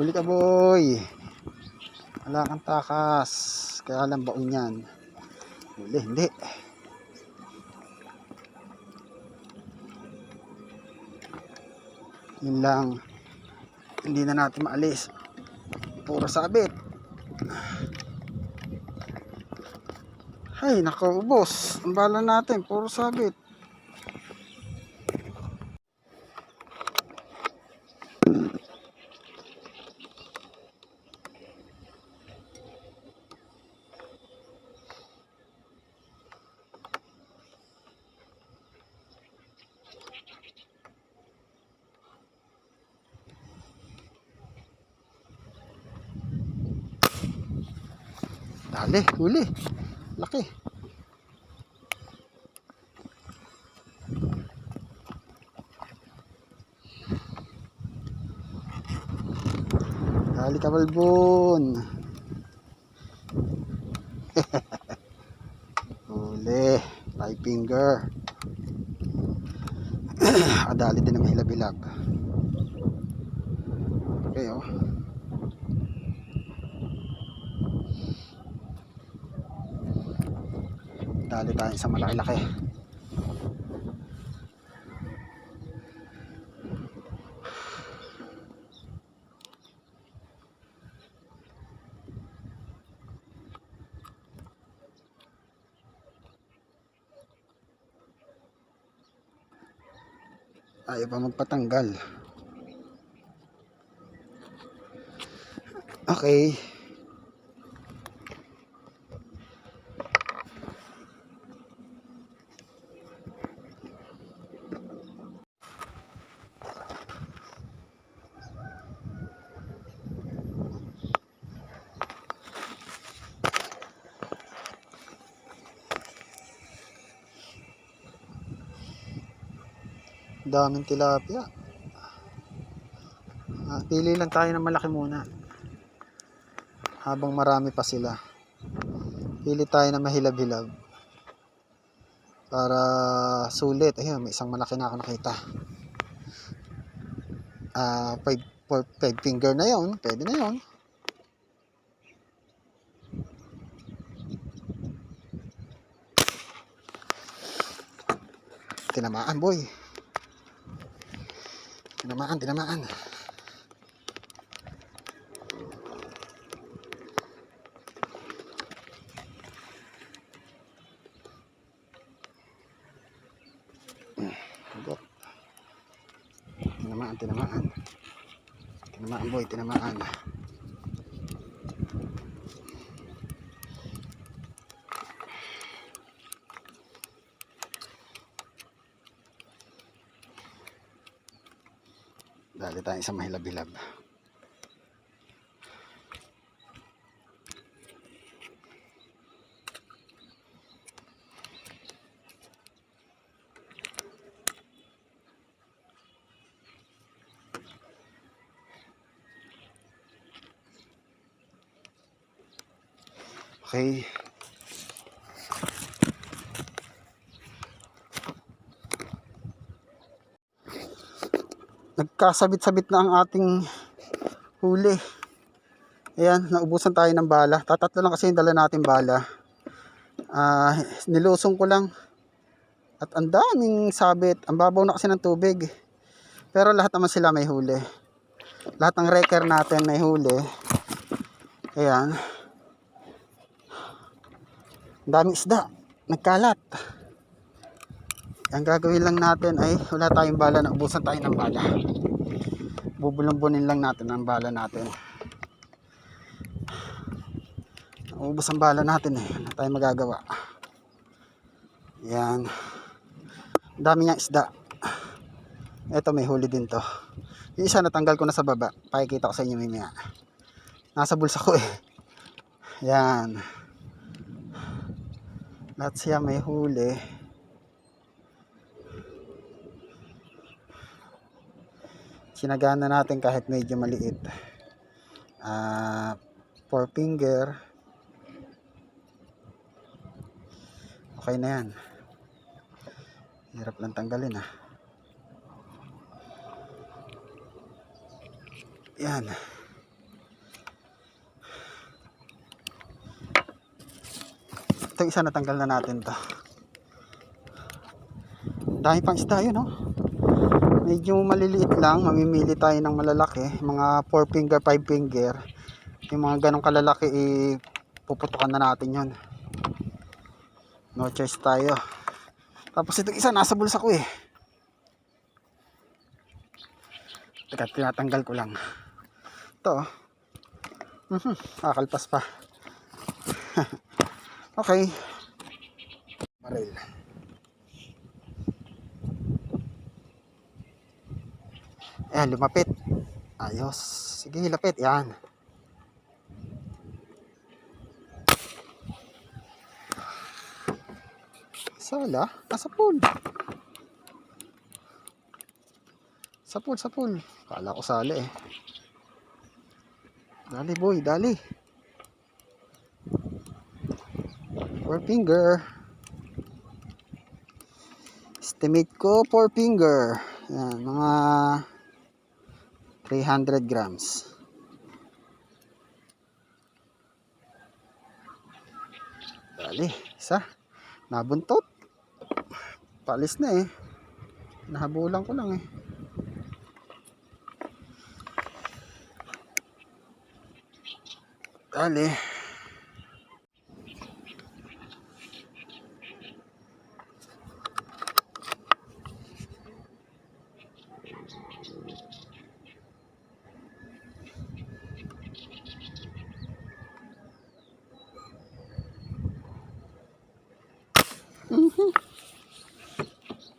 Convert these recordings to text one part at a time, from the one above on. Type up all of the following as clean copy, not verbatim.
Huli ka, boy. Wala kang takas. Kaya lang baon yan. Huli, hindi. Yun lang. Hindi na natin maalis. Puro sabit. Ay, nakaubos. Ang bala natin, puro sabit. Dali, huli. Laki. Dali ka, balbon. Huli. 5 finger. Kadali din na mahilab-hilab. Okay, oh. Dali tayo sa malaki-laki. Ayaw pa magpatanggal. Okay. Daming tilapia. Pili lang tayo ng malaki muna. Habang marami pa sila. Pili tayo ng mahilab-hilab. Para sulit. Ayun, may isang malaki na ako nakita. 5 finger na yon. Pwede na yon. Tinamaan, boy. Tinamaan. Tinamaan, boy, tinamaan. Dali tayo sa mahilab-hilab. Okay. Nagkasabit-sabit na ang ating huli. Ayan, naubusan tayo ng bala. Tatatlo lang kasi yung dala natin bala. Nilusong ko lang. At ang daming sabit. Ang babaw na kasi ng tubig. Pero lahat naman sila may huli. Lahat ng wrecker natin may huli. Ayan. Ang daming isda. Nagkalat. Ang gagawin lang natin ay wala tayong bala, naubusan tayo ng bala. Bubulong-bunin lang natin ang bala natin. Naubos ang bala natin eh. Wala tayong magagawa. Yan. Ang dami niyang isda. Ito may huli din to. Yung isa natanggal ko na sa baba. Pakikita ko sa inyo mamaya. Nasa bulsa ko eh. Yan. Lahat siya may huli. Sinagana natin kahit medyo maliit. 4 finger. Okay na yan. Hirap lang tanggalin ah. Yan. Ito isa natanggal na natin to. Dahil pang isda yun, no? Medyo maliliit lang. Mamimili tayo ng malalaki. Mga 4 finger, 5 finger. Yung mga ganong kalalaki, puputukan na natin yun. No choice tayo. Tapos itong isa, nasa bulsa ko eh. Teka, tinatanggal ko lang. Ito, kakalpas pa. Okay. Baril. Ayan, lumapit. Ayos. Sige, lapit. Yan. Sala. Nasa pool. Sa pool. Kala ko sala eh. Dali boy, dali. 4 finger. Estimate ko 4 finger. Yan, mga 300 grams. Dali, isa. Nabuntot. Palis na eh. Nahabulan ko lang eh. Dali.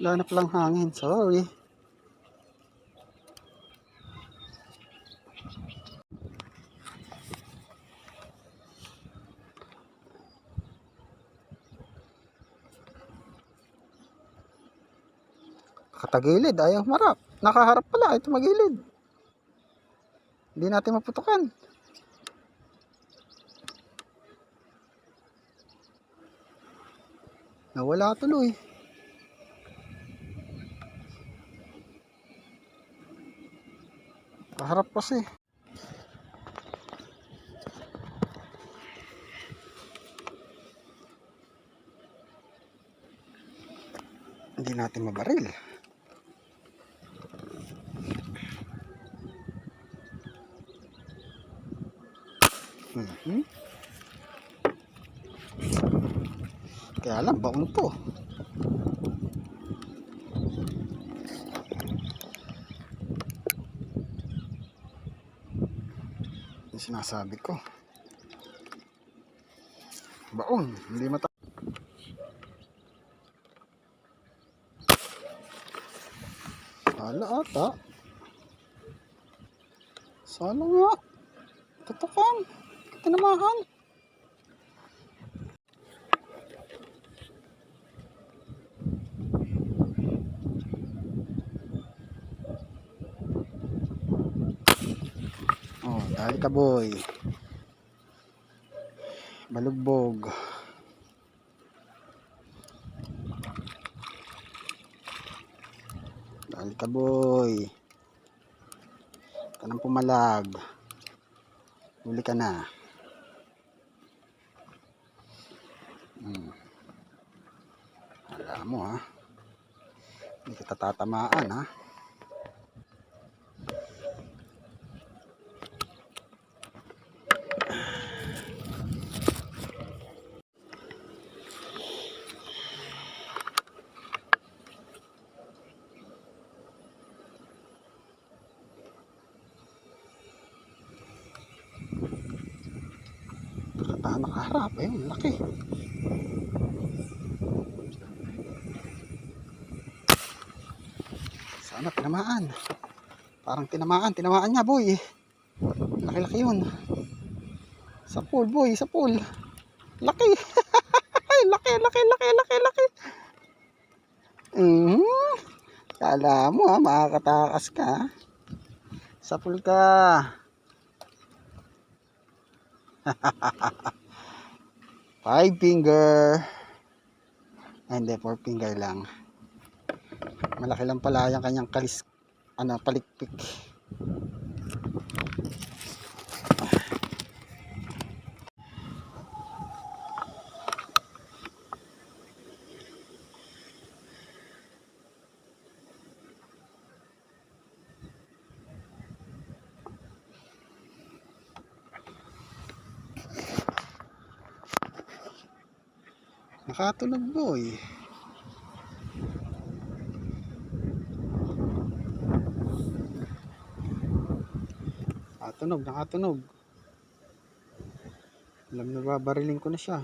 Lanap lang hangin. Sorry. Katagilid. Ayaw marap. Nakaharap pala. Ito magilid. Hindi natin maputukan. Nawala tuloy. Kaharap kasi. Hindi natin mabaril. Kaya lang, baon to. Yung sinasabi ko. Baon, hindi mata. Sala ata. Sala nga. Tutukan. Tinamahan. Oh, dahil ka boy. Balugbog. Dahil ka boy. Tanang pumalag. Huli ka na. Alam mo ha. Hindi kita tatamaan ha. Nakaharap eh, laki. Sana tinamaan. Parang tinamaan niya boy. Laki-laki yun. Sa pool boy, sa pool. Laki. laki. Kala mo ha, makakatakas ka ha. Sa pool ka. Five finger. Hindi, 4 finger lang. Malaki lang pala yung kanyang kalis, palikpik. Nakatunog boy. Nakatunog. Alam na babariling ko na siya.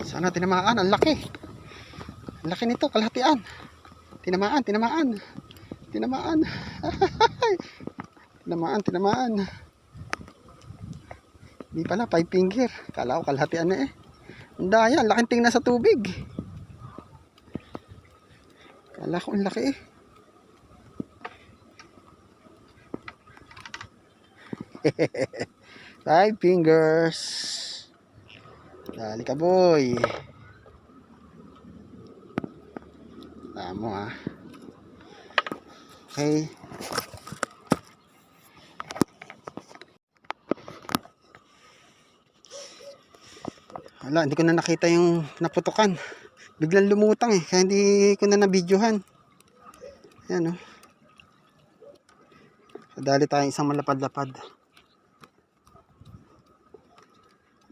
Sana tinamaan, ang laki. Ang laki nito, kalahatian. Tinamaan. Tinamaan. Di pala, 5 finger. Kala ko kalahatian na eh. Ang daya, ang laking tingnan sa tubig. Kala ko ang laki eh. Five fingers. Dali ka boy. Tama ah. Okay. Wala, hindi ko na nakita yung naputukan. Biglang lumutang eh, kaya hindi ko na nabidyohan. Ayan oh. Dali tayong isang malapad-lapad.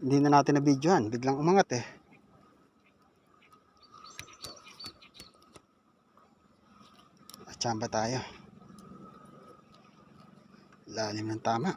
Hindi na natin nabidyohan, biglang umangat eh. Tsamba tayo. Lalim ng tama.